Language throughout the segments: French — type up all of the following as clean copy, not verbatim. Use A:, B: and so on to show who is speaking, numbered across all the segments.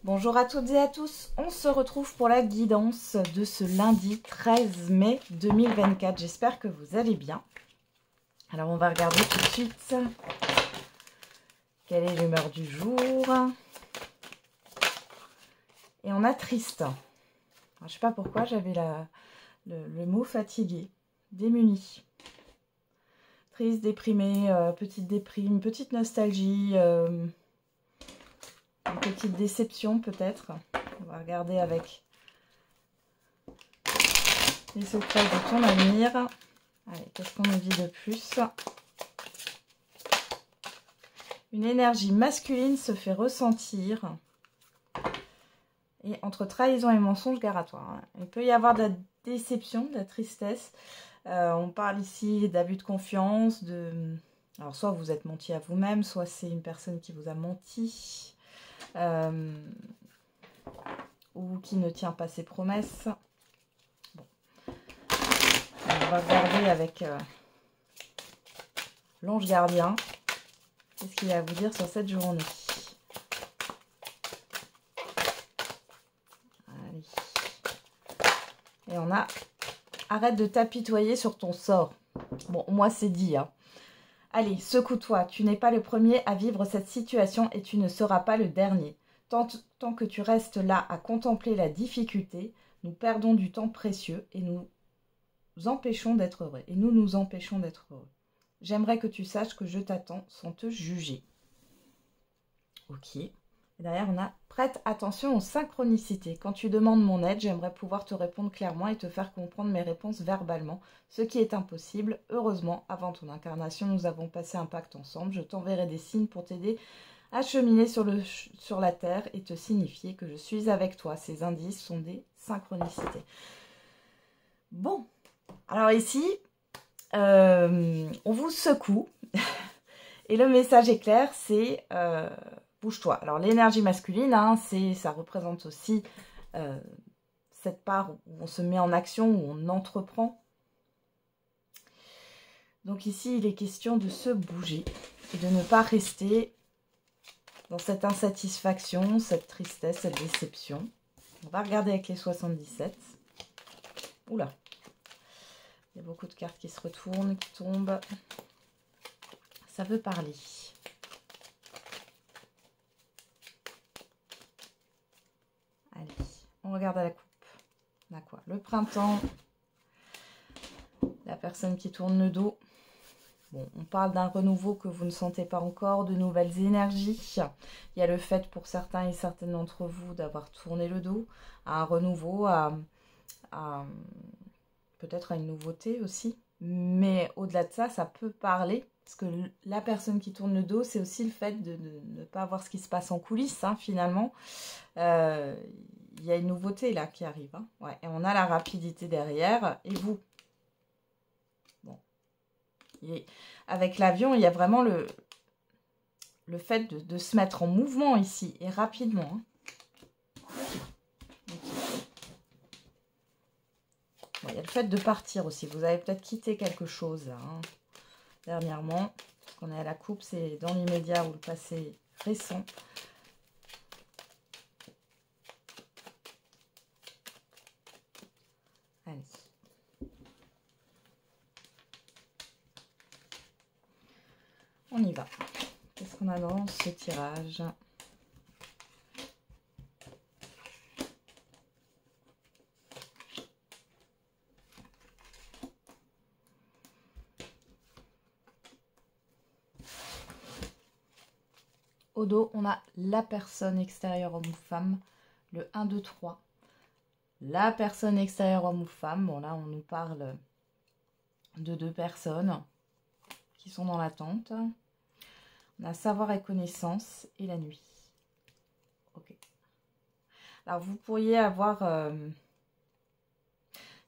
A: Bonjour à toutes et à tous, on se retrouve pour la guidance de ce lundi 13 mai 2024. J'espère que vous allez bien. Alors on va regarder tout de suite quelle est l'humeur du jour. Et on a triste. Alors, je ne sais pas pourquoi j'avais le mot fatigué, démuni. Triste, déprimé, petite déprime, petite nostalgie, une petite déception peut-être. On va regarder avec les secrets de ton avenir. Allez, qu'est-ce qu'on nous dit de plus? Une énergie masculine se fait ressentir. Et entre trahison et mensonge, gare à toi. Hein. Il peut y avoir de la déception, de la tristesse. On parle ici d'abus de confiance, alors soit vous êtes menti à vous-même, soit c'est une personne qui vous a menti. Ou qui ne tient pas ses promesses. Bon. On va regarder avec l'ange gardien. Qu'est-ce qu'il va vous dire sur cette journée? Allez. Et on a arrête de t'apitoyer sur ton sort. Bon, moi c'est dit. Hein. Allez, secoue-toi. Tu n'es pas le premier à vivre cette situation et tu ne seras pas le dernier. Tant que tu restes là à contempler la difficulté, nous perdons du temps précieux et nous empêchons d'être heureux. Et nous nous empêchons d'être heureux. J'aimerais que tu saches que je t'attends sans te juger. Ok. Et derrière, on a prête attention aux synchronicités. Quand tu demandes mon aide, j'aimerais pouvoir te répondre clairement et te faire comprendre mes réponses verbalement, ce qui est impossible. Heureusement, avant ton incarnation, nous avons passé un pacte ensemble. Je t'enverrai des signes pour t'aider à cheminer sur la terre et te signifier que je suis avec toi. Ces indices sont des synchronicités. Bon, alors ici, on vous secoue. Et le message est clair, c'est bouge-toi. Alors l'énergie masculine, hein, ça représente aussi cette part où on se met en action, où on entreprend. Donc ici, il est question de se bouger et de ne pas rester dans cette insatisfaction, cette tristesse, cette déception. On va regarder avec les 77. Oula. Il y a beaucoup de cartes qui se retournent, qui tombent. Ça veut parler. Allez, on regarde à la coupe. On a quoi? Le printemps. La personne qui tourne le dos. Bon, on parle d'un renouveau que vous ne sentez pas encore, de nouvelles énergies. Il y a le fait pour certains et certaines d'entre vous d'avoir tourné le dos à un renouveau, à peut-être à une nouveauté aussi. Mais au-delà de ça, ça peut parler. Parce que la personne qui tourne le dos, c'est aussi le fait de ne pas voir ce qui se passe en coulisses, hein, finalement. Il y a une nouveauté là qui arrive. Hein. Ouais, et on a la rapidité derrière. Et vous? Et avec l'avion, il y a vraiment le fait de se mettre en mouvement ici, et rapidement. Hein. Bon, il y a le fait de partir aussi. Vous avez peut-être quitté quelque chose, là, hein, dernièrement. Parce qu'on est à la coupe, c'est dans l'immédiat ou le passé récent. Allez. On y va. Qu'est-ce qu'on a dans ce tirage? Au dos, on a la personne extérieure homme ou femme. Le 1, 2, 3. La personne extérieure homme ou femme. Bon, là, on nous parle de deux personnes qui sont dans l'attente. On a savoir et connaissance et la nuit. Ok. Alors, vous pourriez avoir...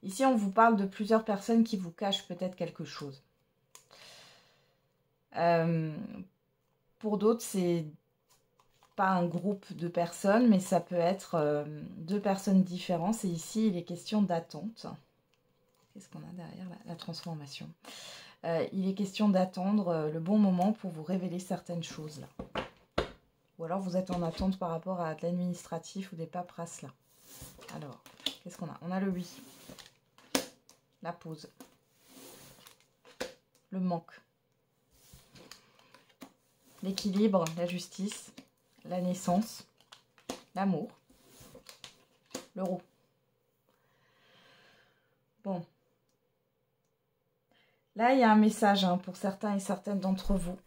A: Ici, on vous parle de plusieurs personnes qui vous cachent peut-être quelque chose. Pour d'autres, c'est pas un groupe de personnes, mais ça peut être deux personnes différentes. Et ici, il est question d'attente. Qu'est-ce qu'on a derrière la transformation? Il est question d'attendre le bon moment pour vous révéler certaines choses là. Ou alors vous êtes en attente par rapport à de l'administratif ou des paperasses là. Alors, qu'est-ce qu'on a? On a le oui. La pause. Le manque. L'équilibre, la justice, la naissance, l'amour, l'euro. Bon. Là, il y a un message hein, pour certains et certaines d'entre vous.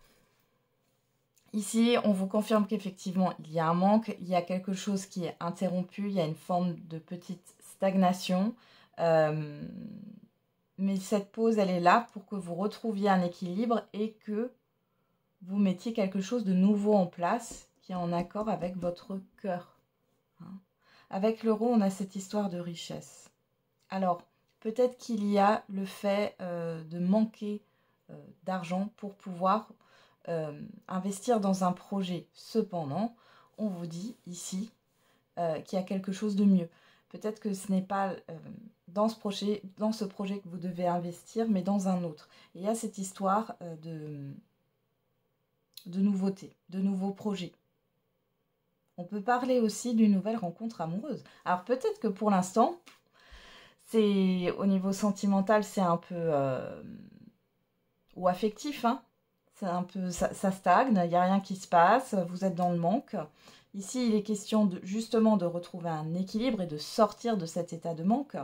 A: Ici, on vous confirme qu'effectivement, il y a un manque, il y a quelque chose qui est interrompu, il y a une forme de petite stagnation. Mais cette pause, elle est là pour que vous retrouviez un équilibre et que vous mettiez quelque chose de nouveau en place qui est en accord avec votre cœur. Hein. Avec l'euro, on a cette histoire de richesse. Alors, peut-être qu'il y a le fait de manquer d'argent pour pouvoir investir dans un projet. Cependant, on vous dit ici qu'il y a quelque chose de mieux. Peut-être que ce n'est pas dans ce projet que vous devez investir, mais dans un autre. Et il y a cette histoire de nouveautés, de nouveaux projets. On peut parler aussi d'une nouvelle rencontre amoureuse. Alors peut-être que pour l'instant, c'est au niveau sentimental, c'est un peu ou affectif, hein. C'est un peu, ça stagne, il n'y a rien qui se passe, vous êtes dans le manque. Ici, il est question justement de retrouver un équilibre et de sortir de cet état de manque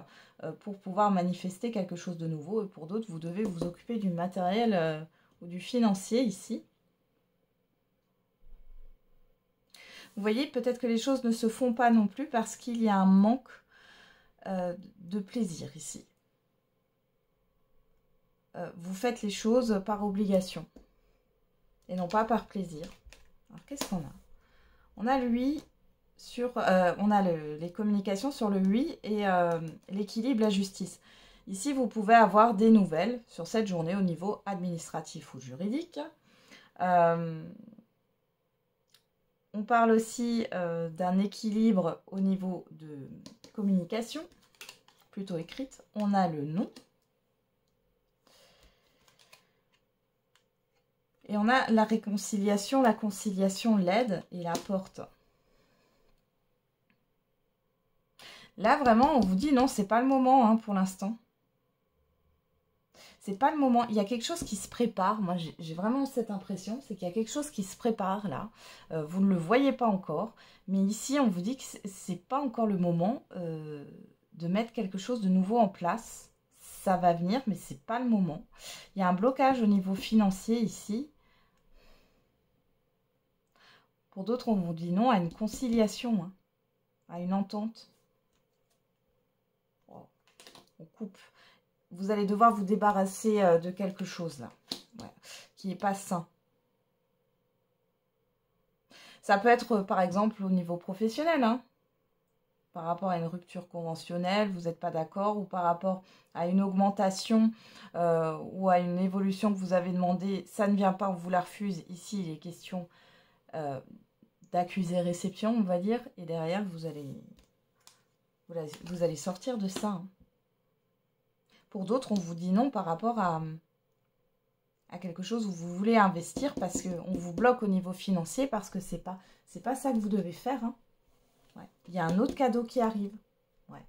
A: pour pouvoir manifester quelque chose de nouveau. Et pour d'autres, vous devez vous occuper du matériel ou du financier ici. Vous voyez, peut-être que les choses ne se font pas non plus parce qu'il y a un manque de plaisir ici. Vous faites les choses par obligation et non pas par plaisir. Alors, qu'est-ce qu'on a? On a le oui sur... on a les communications sur le oui et l'équilibre, la justice. Ici, vous pouvez avoir des nouvelles sur cette journée au niveau administratif ou juridique. On parle aussi d'un équilibre au niveau de communication, plutôt écrite. On a le non. Et on a la réconciliation, la conciliation, l'aide et la porte. Là, vraiment, on vous dit non, c'est pas le moment hein, pour l'instant. C'est pas le moment. Il y a quelque chose qui se prépare. Moi, j'ai vraiment cette impression, c'est qu'il y a quelque chose qui se prépare là. Vous ne le voyez pas encore. Mais ici, on vous dit que c'est pas encore le moment de mettre quelque chose de nouveau en place. Ça va venir, mais c'est pas le moment. Il y a un blocage au niveau financier ici. Pour d'autres, on vous dit non à une conciliation, hein, à une entente. Oh, on coupe. Vous allez devoir vous débarrasser de quelque chose là, ouais, qui n'est pas sain. Ça peut être par exemple au niveau professionnel, hein, par rapport à une rupture conventionnelle, vous n'êtes pas d'accord, ou par rapport à une augmentation ou à une évolution que vous avez demandé, ça ne vient pas, on vous la refuse. Ici, il est question d'accuser réception, on va dire, et derrière, vous allez sortir de ça. Hein. Pour d'autres, on vous dit non par rapport à quelque chose où vous voulez investir parce qu'on vous bloque au niveau financier parce que c'est pas ça que vous devez faire. Hein. Ouais. Il y a un autre cadeau qui arrive. Ouais.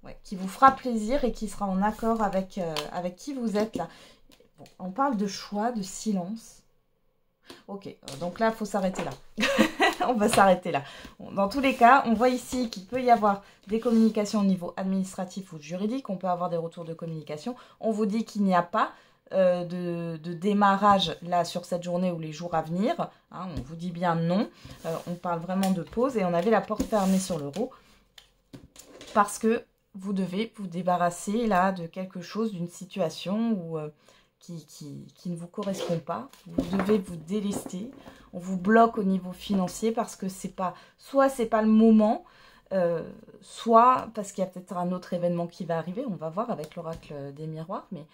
A: Ouais. Qui vous fera plaisir et qui sera en accord avec qui vous êtes là. Bon, on parle de choix, de silence. Ok, donc là, il faut s'arrêter là. On va s'arrêter là. Bon, dans tous les cas, on voit ici qu'il peut y avoir des communications au niveau administratif ou juridique. On peut avoir des retours de communication. On vous dit qu'il n'y a pas de démarrage là sur cette journée ou les jours à venir. Hein, on vous dit bien non. On parle vraiment de pause et on avait la porte fermée sur l'euro parce que vous devez vous débarrasser là de quelque chose, d'une situation où... Qui ne vous correspond pas. Vous devez vous délester. On vous bloque au niveau financier parce que soit c'est pas le moment, soit parce qu'il y a peut-être un autre événement qui va arriver. On va voir avec l'oracle des miroirs, mais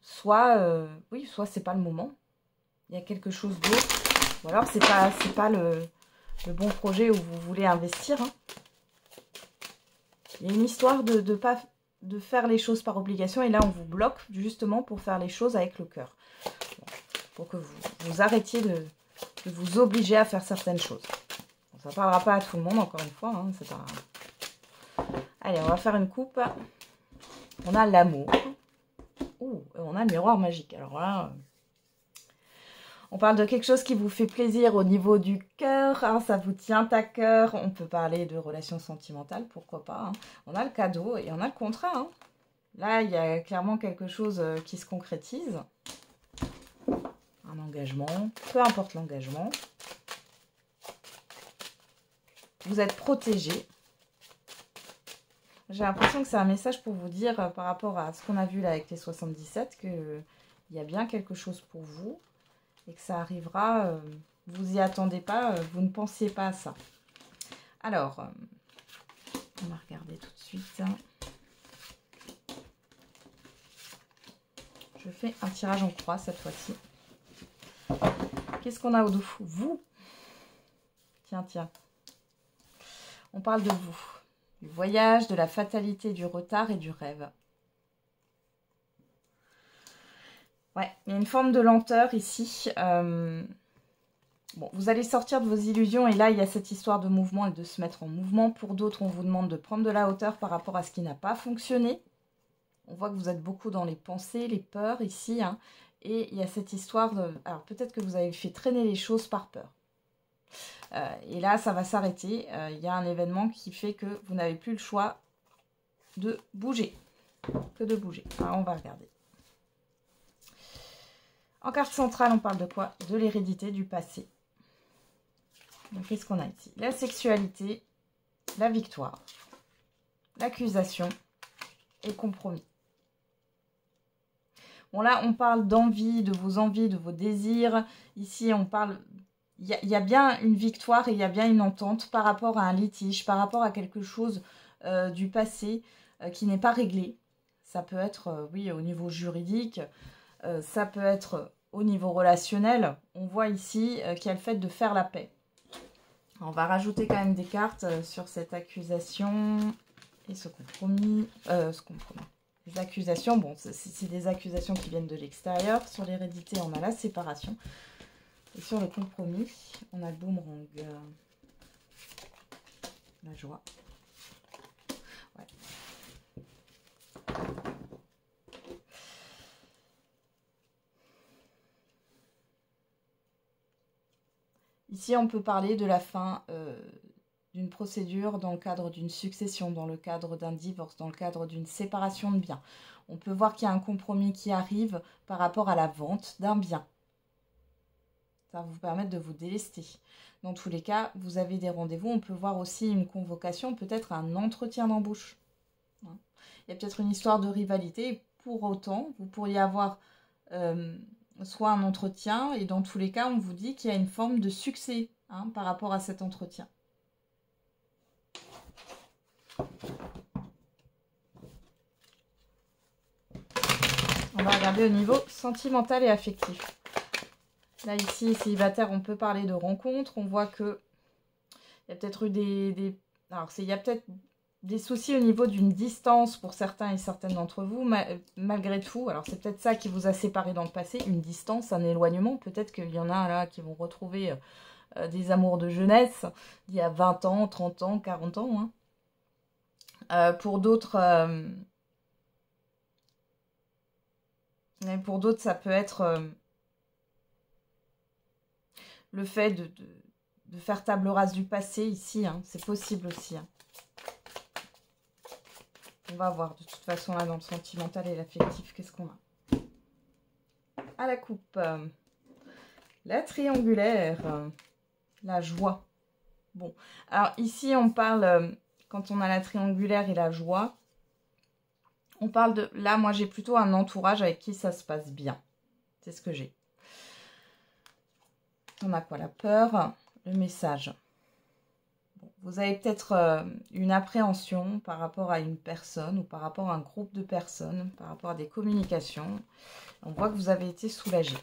A: soit c'est pas le moment. Il y a quelque chose d'autre. Ou alors c'est pas le bon projet où vous voulez investir. Hein. Il y a une histoire de faire les choses par obligation et là on vous bloque justement pour faire les choses avec le cœur. Bon, pour que vous arrêtiez de vous obliger à faire certaines choses. Bon, ça ne parlera pas à tout le monde, encore une fois. Hein, c'est pas... Allez, on va faire une coupe. On a l'amour. Ouh, on a le miroir magique. Alors là, on parle de quelque chose qui vous fait plaisir au niveau du cœur. Hein, ça vous tient à cœur. On peut parler de relations sentimentales, pourquoi pas. Hein. On a le cadeau et on a le contrat. Hein. Là, il y a clairement quelque chose qui se concrétise. Un engagement, peu importe l'engagement. Vous êtes protégé. J'ai l'impression que c'est un message pour vous dire, par rapport à ce qu'on a vu là avec les 77, qu'il y a bien quelque chose pour vous et que ça arrivera. Vous n'y attendez pas, vous ne pensiez pas à ça. Alors, on va regarder tout de suite. Je fais un tirage en croix cette fois-ci. Qu'est-ce qu'on a au-dessous? Vous. Tiens, tiens. On parle de vous. Du voyage, de la fatalité, du retard et du rêve. Ouais, il y a une forme de lenteur ici. Bon, vous allez sortir de vos illusions et là, il y a cette histoire de mouvement et de se mettre en mouvement. Pour d'autres, on vous demande de prendre de la hauteur par rapport à ce qui n'a pas fonctionné. On voit que vous êtes beaucoup dans les pensées, les peurs ici. Hein, et il y a cette histoire de... Alors, peut-être que vous avez fait traîner les choses par peur. Et là, ça va s'arrêter. Il y a un événement qui fait que vous n'avez plus le choix de bouger. Que de bouger. Alors, on va regarder. En carte centrale, on parle de quoi? De l'hérédité, du passé. Donc, qu'est-ce qu'on a ici? La sexualité, la victoire, l'accusation et le compromis. Bon, là, on parle d'envie, de vos désirs. Ici, on parle... Il y a bien une victoire et il y a bien une entente par rapport à un litige, par rapport à quelque chose du passé qui n'est pas réglé. Ça peut être, oui, au niveau juridique, ça peut être au niveau relationnel. On voit ici qu'il y a le fait de faire la paix. On va rajouter quand même des cartes sur cette accusation et ce compromis. Les accusations, bon, c'est des accusations qui viennent de l'extérieur. Sur l'hérédité, on a la séparation. Et sur le compromis, on a le boomerang, la joie. Ouais. Ici, on peut parler de la fin d'une procédure dans le cadre d'une succession, dans le cadre d'un divorce, dans le cadre d'une séparation de biens. On peut voir qu'il y a un compromis qui arrive par rapport à la vente d'un bien. Ça va vous permettre de vous délester. Dans tous les cas, vous avez des rendez-vous. On peut voir aussi une convocation, peut-être un entretien d'embauche. Il y a peut-être une histoire de rivalité. Pour autant, vous pourriez avoir soit un entretien, et dans tous les cas, on vous dit qu'il y a une forme de succès par rapport à cet entretien. On va regarder au niveau sentimental et affectif. Là, ici, célibataire, on peut parler de rencontres. On voit que il y a peut-être eu alors, il y a peut-être des soucis au niveau d'une distance pour certains et certaines d'entre vous, malgré tout. Alors, c'est peut-être ça qui vous a séparé dans le passé, une distance, un éloignement. Peut-être qu'il y en a là qui vont retrouver des amours de jeunesse d'il y a 20 ans, 30 ans, 40 ans. Hein. Pour d'autres, ça peut être... le fait de faire table rase du passé ici, hein, c'est possible aussi. Hein. On va voir de toute façon là dans le sentimental et l'affectif, qu'est-ce qu'on a. À la coupe, la triangulaire, la joie. Bon, alors ici on parle, quand on a la triangulaire et la joie, on parle de... Là, moi j'ai plutôt un entourage avec qui ça se passe bien. C'est ce que j'ai. On a quoi? La peur, le message. Bon, vous avez peut-être une appréhension par rapport à une personne ou par rapport à un groupe de personnes, par rapport à des communications. On voit que vous avez été soulagé.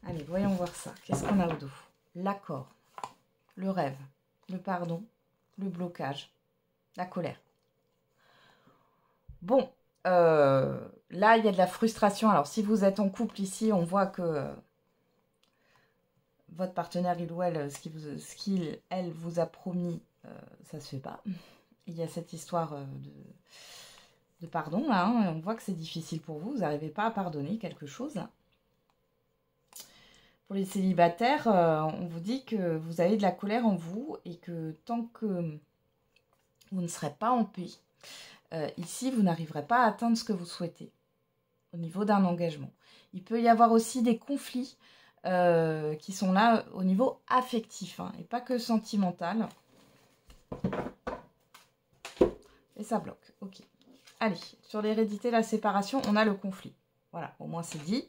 A: Allez, voyons voir ça. Qu'est-ce qu'on a au dos? L'accord, le rêve, le pardon, le blocage, la colère. Bon, là, il y a de la frustration. Alors, si vous êtes en couple ici, on voit que votre partenaire, il ou elle, ce qu'il, elle vous a promis, ça se fait pas. Il y a cette histoire de pardon, là. Hein, on voit que c'est difficile pour vous. Vous n'arrivez pas à pardonner quelque chose. Pour les célibataires, on vous dit que vous avez de la colère en vous et que tant que vous ne serez pas en paix, ici, vous n'arriverez pas à atteindre ce que vous souhaitez au niveau d'un engagement. Il peut y avoir aussi des conflits qui sont là au niveau affectif hein, et pas que sentimental. Et ça bloque. Ok. Allez, sur l'hérédité, la séparation, on a le conflit. Voilà, au moins c'est dit.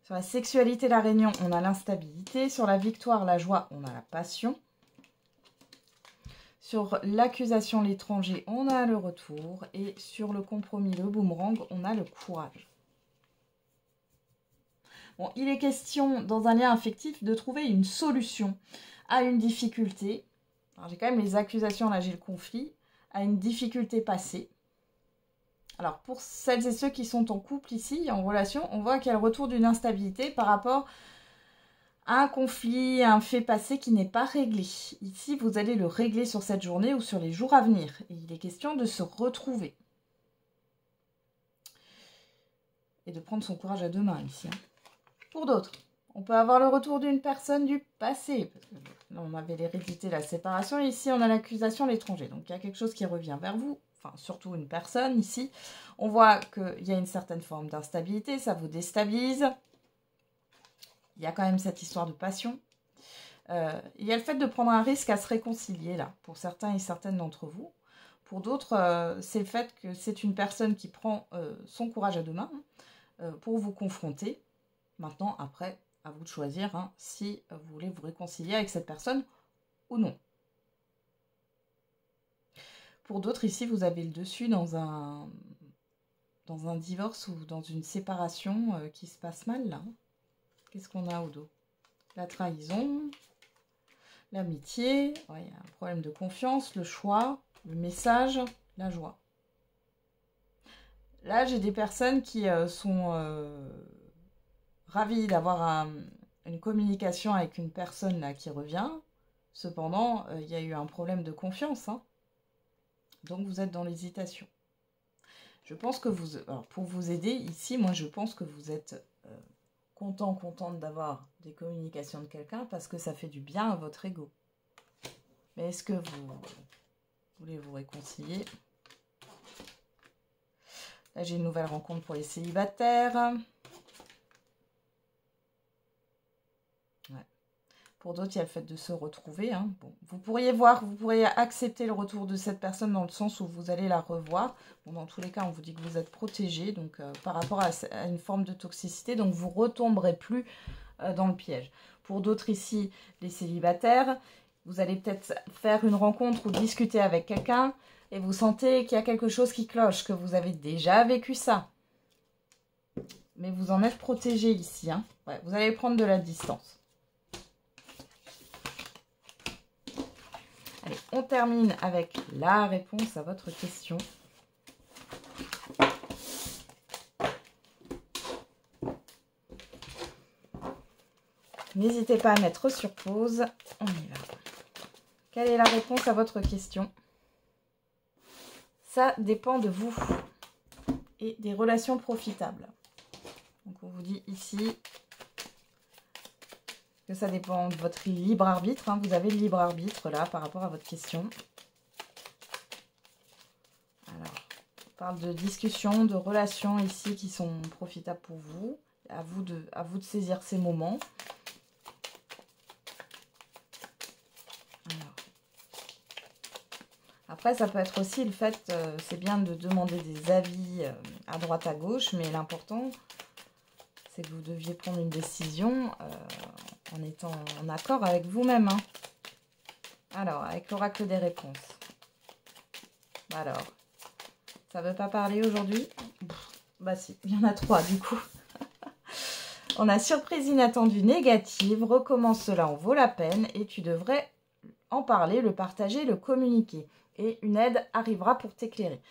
A: Sur la sexualité, la réunion, on a l'instabilité. Sur la victoire, la joie, on a la passion. Sur l'accusation, l'étranger, on a le retour. Et sur le compromis, le boomerang, on a le courage. Bon, il est question, dans un lien affectif, de trouver une solution à une difficulté. Alors, j'ai quand même les accusations, là j'ai le conflit, à une difficulté passée. Alors, pour celles et ceux qui sont en couple ici, en relation, on voit qu'il y a le retour d'une instabilité par rapport à un conflit, à un fait passé qui n'est pas réglé. Ici, vous allez le régler sur cette journée ou sur les jours à venir. Et il est question de se retrouver. Et de prendre son courage à deux mains ici. Hein. Pour d'autres, on peut avoir le retour d'une personne du passé. Parce que là, on avait l'hérédité, la séparation. Et ici, on a l'accusation, l'étranger. Donc, il y a quelque chose qui revient vers vous. Enfin, surtout une personne ici. On voit qu'il y a une certaine forme d'instabilité. Ça vous déstabilise. Il y a quand même cette histoire de passion. Il y a le fait de prendre un risque à se réconcilier, là, pour certains et certaines d'entre vous. Pour d'autres, c'est le fait que c'est une personne qui prend son courage à deux mains pour vous confronter. Maintenant, après, à vous de choisir hein, si vous voulez vous réconcilier avec cette personne ou non. Pour d'autres, ici, vous avez le dessus dans un divorce ou dans une séparation qui se passe mal, là. Qu'est-ce qu'on a au dos? La trahison, l'amitié, ouais, un problème de confiance, le choix, le message, la joie. Là, j'ai des personnes qui sont ravies d'avoir une communication avec une personne là, qui revient. Cependant, il y a eu un problème de confiance. Hein. Donc, vous êtes dans l'hésitation. Je pense que vous... Alors, pour vous aider, ici, moi, je pense que vous êtes contente d'avoir des communications de quelqu'un parce que ça fait du bien à votre ego. Mais est-ce que vous voulez vous réconcilier? Là, j'ai une nouvelle rencontre pour les célibataires. Ouais. Pour d'autres, il y a le fait de se retrouver. Hein. Bon, vous pourriez accepter le retour de cette personne dans le sens où vous allez la revoir. Bon, dans tous les cas, on vous dit que vous êtes protégé donc, par rapport à une forme de toxicité. Donc, vous ne retomberez plus dans le piège. Pour d'autres ici, les célibataires, vous allez peut-être faire une rencontre ou discuter avec quelqu'un et vous sentez qu'il y a quelque chose qui cloche, que vous avez déjà vécu ça. Mais vous en êtes protégé ici. Hein. Ouais, vous allez prendre de la distance. Allez, on termine avec la réponse à votre question. N'hésitez pas à mettre sur pause. On y va. Quelle est la réponse à votre question? Ça dépend de vous et des relations profitables. Donc on vous dit ici que ça dépend de votre libre arbitre. Hein. Vous avez le libre arbitre là par rapport à votre question. Alors, on parle de discussions, de relations ici qui sont profitables pour vous. À vous de saisir ces moments. Alors. Après, ça peut être aussi le fait, c'est bien de demander des avis à droite à gauche, mais l'important, c'est que vous deviez prendre une décision en étant en accord avec vous-même. Hein. Alors, avec l'oracle des réponses. Alors, ça ne veut pas parler aujourd'hui? Bah si, il y en a 3 du coup. On a surprise inattendue négative. Recommence cela en vaut la peine et tu devrais en parler, le partager, le communiquer. Et une aide arrivera pour t'éclairer.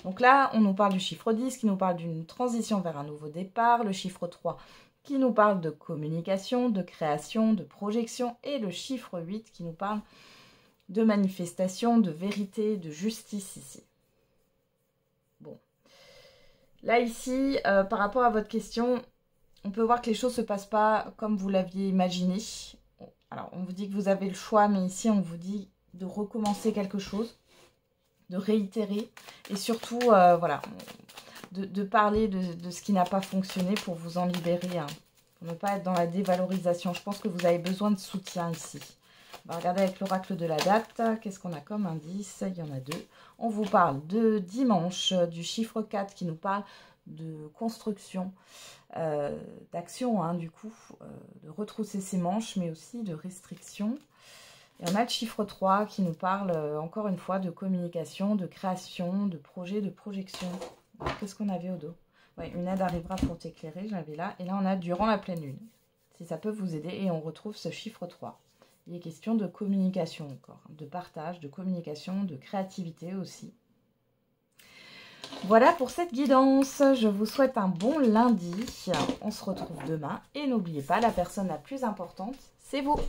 A: Donc là, on nous parle du chiffre 10 qui nous parle d'une transition vers un nouveau départ. Le chiffre 3 qui nous parle de communication, de création, de projection. Et le chiffre 8 qui nous parle de manifestation, de vérité, de justice ici. Bon. Là, ici, par rapport à votre question, on peut voir que les choses ne se passent pas comme vous l'aviez imaginé. Alors, on vous dit que vous avez le choix, mais ici, on vous dit de recommencer quelque chose, de réitérer et surtout, voilà, de parler de ce qui n'a pas fonctionné pour vous en libérer, hein, pour ne pas être dans la dévalorisation. Je pense que vous avez besoin de soutien ici. On va regarder avec l'oracle de la date. Qu'est-ce qu'on a comme indice? Il y en a deux. On vous parle de dimanche, du chiffre 4 qui nous parle de construction, d'action, hein, du coup, de retrousser ses manches, mais aussi de restriction. Et on a le chiffre 3 qui nous parle, encore une fois, de communication, de création, de projet, de projection. Qu'est-ce qu'on avait au dos? Ouais, une aide arrivera pour t'éclairer, je l'avais là. Et là, on a durant la pleine lune, si ça peut vous aider. Et on retrouve ce chiffre 3. Il est question de communication encore, de partage, de communication, de créativité aussi. Voilà pour cette guidance. Je vous souhaite un bon lundi. On se retrouve demain. Et n'oubliez pas, la personne la plus importante, c'est vous.